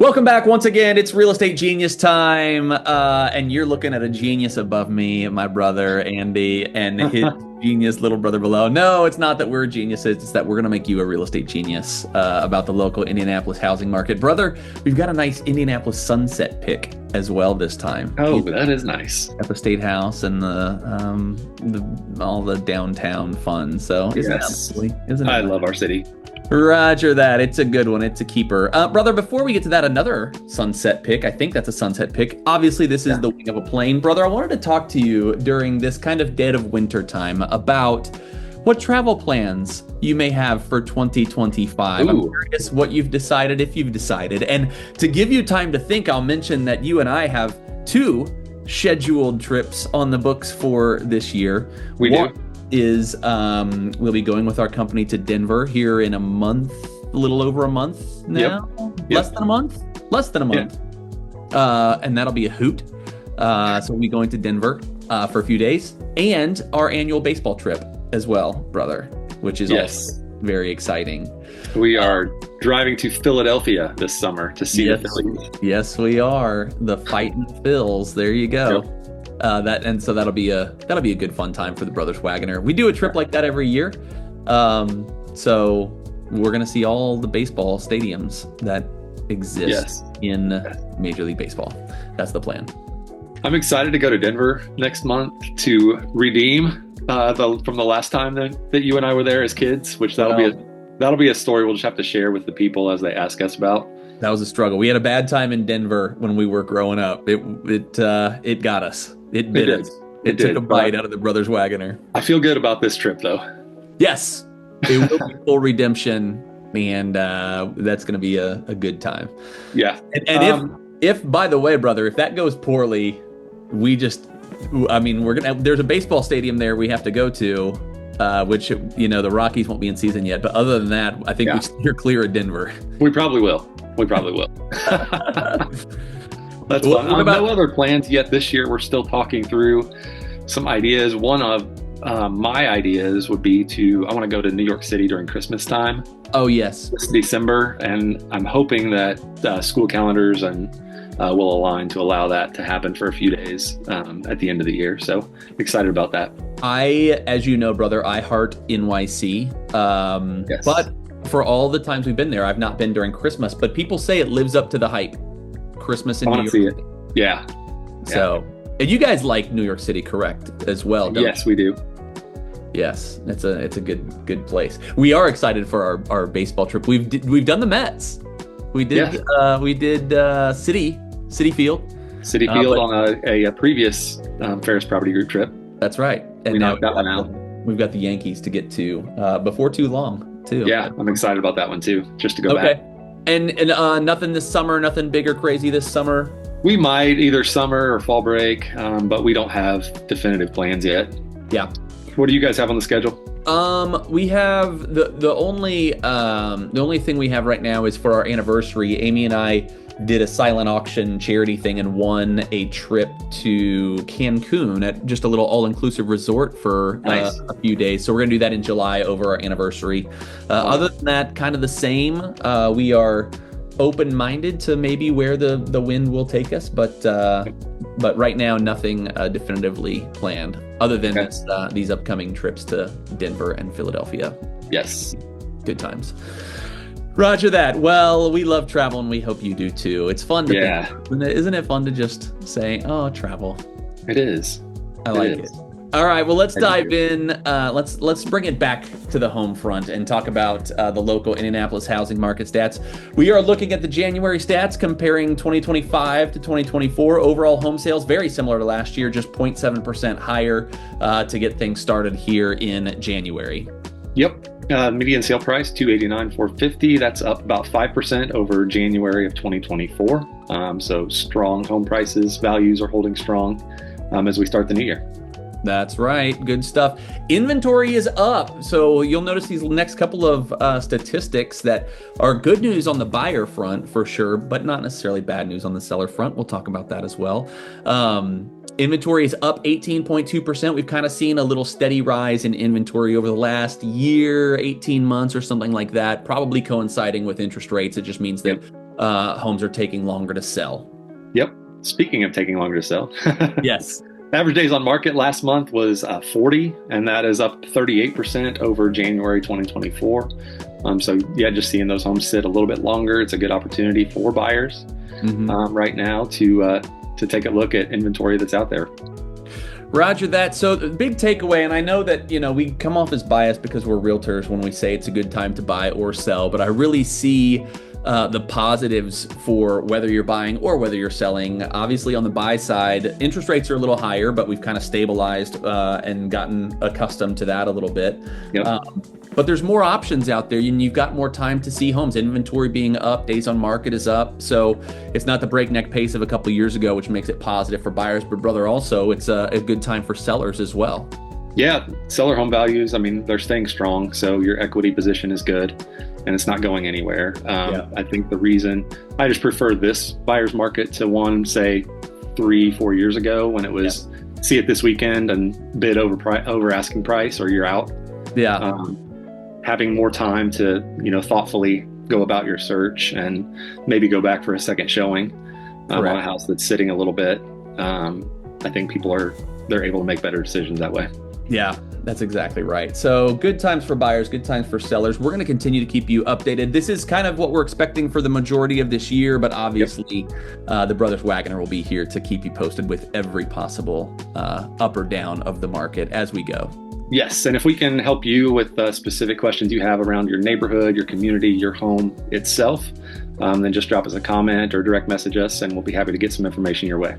Welcome back once again. It's Real Estate Genius time, and you're looking at a genius above me, my brother Andy, and his genius little brother below. No, it's not that we're geniuses. It's that we're going to make you a real estate genius about the local Indianapolis housing market. Brother, we've got a nice Indianapolis sunset pick as well this time. Oh, that is nice. At the State House and all the downtown fun. So isn't that lovely? Isn't it? I love our city. Roger that. It's a good one. It's a keeper. Brother, before we get to that, another sunset pick. I think that's a sunset pick. Obviously, this is the wing of a plane. Brother, I wanted to talk to you during this kind of dead of winter time about what travel plans you may have for 2025. Ooh. I'm curious what you've decided, if you've decided. And to give you time to think, I'll mention that you and I have 2 scheduled trips on the books for this year. We do. Is we'll be going with our company to Denver here in a month, a little over a month now. Yep. Less than a month. And that'll be a hoot. So we'll be going to Denver for a few days, and our annual baseball trip as well, brother, which is also very exciting. We are driving to Philadelphia this summer to see the Phillies. Yes, we are. The Fightin' Phils. There you go. Yep. So that'll be a good fun time for the brothers Waggoner. We do a trip like that every year. So we're gonna see all the baseball stadiums that exist in Major League Baseball. That's the plan. I'm excited to go to Denver next month to redeem from the last time that you and I were there as kids, which that'll be a story we'll just have to share with the people as they ask us about. That was a struggle. We had a bad time in Denver when we were growing up. It got us. It bit us. It took a bite out of the brothers Waggoner. I feel good about this trip, though. Yes, it will be full redemption, and that's going to be a good time. Yeah. And if by the way, brother, if that goes poorly, there's a baseball stadium there we have to go to, which the Rockies won't be in season yet. But other than that, I think we're clear of Denver. We probably will. That's fun. No other plans yet this year. We're still talking through some ideas. One of my ideas would be I want to go to New York City during Christmas time. Oh, yes. This December. And I'm hoping that school calendars will align to allow that to happen for a few days at the end of the year. So excited about that. As you know, brother, I heart NYC. But for all the times we've been there, I've not been during Christmas. But people say it lives up to the hype. Christmas in New York. See it. Yeah. So, and you guys like New York City, correct, as well, don't you? Yes, we do. Yes, it's a good place. We are excited for our baseball trip. We've done the Mets. We did Citi Field. Citi Field on a previous Ferris Property Group trip. That's right. And we knocked that one out. We've got the Yankees to get to before too long, too. Yeah, I'm excited about that one too. Just to go back. And nothing this summer, nothing big or crazy this summer? We might either summer or fall break, but we don't have definitive plans yet. Yeah. What do you guys have on the schedule? We have the only thing we have right now is for our anniversary. Amy and I did a silent auction charity thing and won a trip to Cancun at just a little all-inclusive resort for a few days. So we're going to do that in July over our anniversary. Other than that, kind of the same. We are open-minded to maybe where the wind will take us, but right now, nothing definitively planned other than these upcoming trips to Denver and Philadelphia. Yes. Good times. Roger that. Well, we love travel, and we hope you do too. It's fun to think. Isn't it fun to just say, "Oh, travel"? It is. I like it. All right. Well, let's dive in. Let's bring it back to the home front and talk about the local Indianapolis housing market stats. We are looking at the January stats comparing 2025 to 2024. Overall home sales very similar to last year, just 0.7% higher to get things started here in January. Yep. Median sale price $289,450. That's up about 5% over January of 2024. So strong home prices, values are holding strong as we start the new year. That's right. Good stuff. Inventory is up. So you'll notice these next couple of statistics that are good news on the buyer front for sure, but not necessarily bad news on the seller front. We'll talk about that as well. Inventory is up 18.2%. We've kind of seen a little steady rise in inventory over the last year, 18 months or something like that, probably coinciding with interest rates. It just means that homes are taking longer to sell. Yep. Speaking of taking longer to sell, Yes. average days on market last month was 40, and that is up 38% over January 2024. So yeah, just seeing those homes sit a little bit longer, it's a good opportunity for buyers right now to take a look at inventory that's out there. Roger that. So the big takeaway, and I know that, we come off as biased because we're realtors when we say it's a good time to buy or sell, but I really see the positives for whether you're buying or whether you're selling. Obviously, on the buy side, interest rates are a little higher, but we've kind of stabilized and gotten accustomed to that a little bit. Yep. But there's more options out there, and you've got more time to see homes. Inventory being up, days on market is up. So it's not the breakneck pace of a couple of years ago, which makes it positive for buyers. But brother, also, it's a good time for sellers as well. Yeah, seller home values, I mean, they're staying strong. So your equity position is good and it's not going anywhere. I think the reason I just prefer this buyer's market to one, say, 3-4 years ago when it was see it this weekend and bid over asking price or you're out. Yeah. Having more time to, thoughtfully go about your search and maybe go back for a second showing on a house that's sitting a little bit. I think they're able to make better decisions that way. Yeah, that's exactly right. So good times for buyers, good times for sellers. We're going to continue to keep you updated. This is kind of what we're expecting for the majority of this year, but obviously the Brothers Waggoner will be here to keep you posted with every possible up or down of the market as we go. Yes, and if we can help you with specific questions you have around your neighborhood, your community, your home itself, then just drop us a comment or direct message us, and we'll be happy to get some information your way.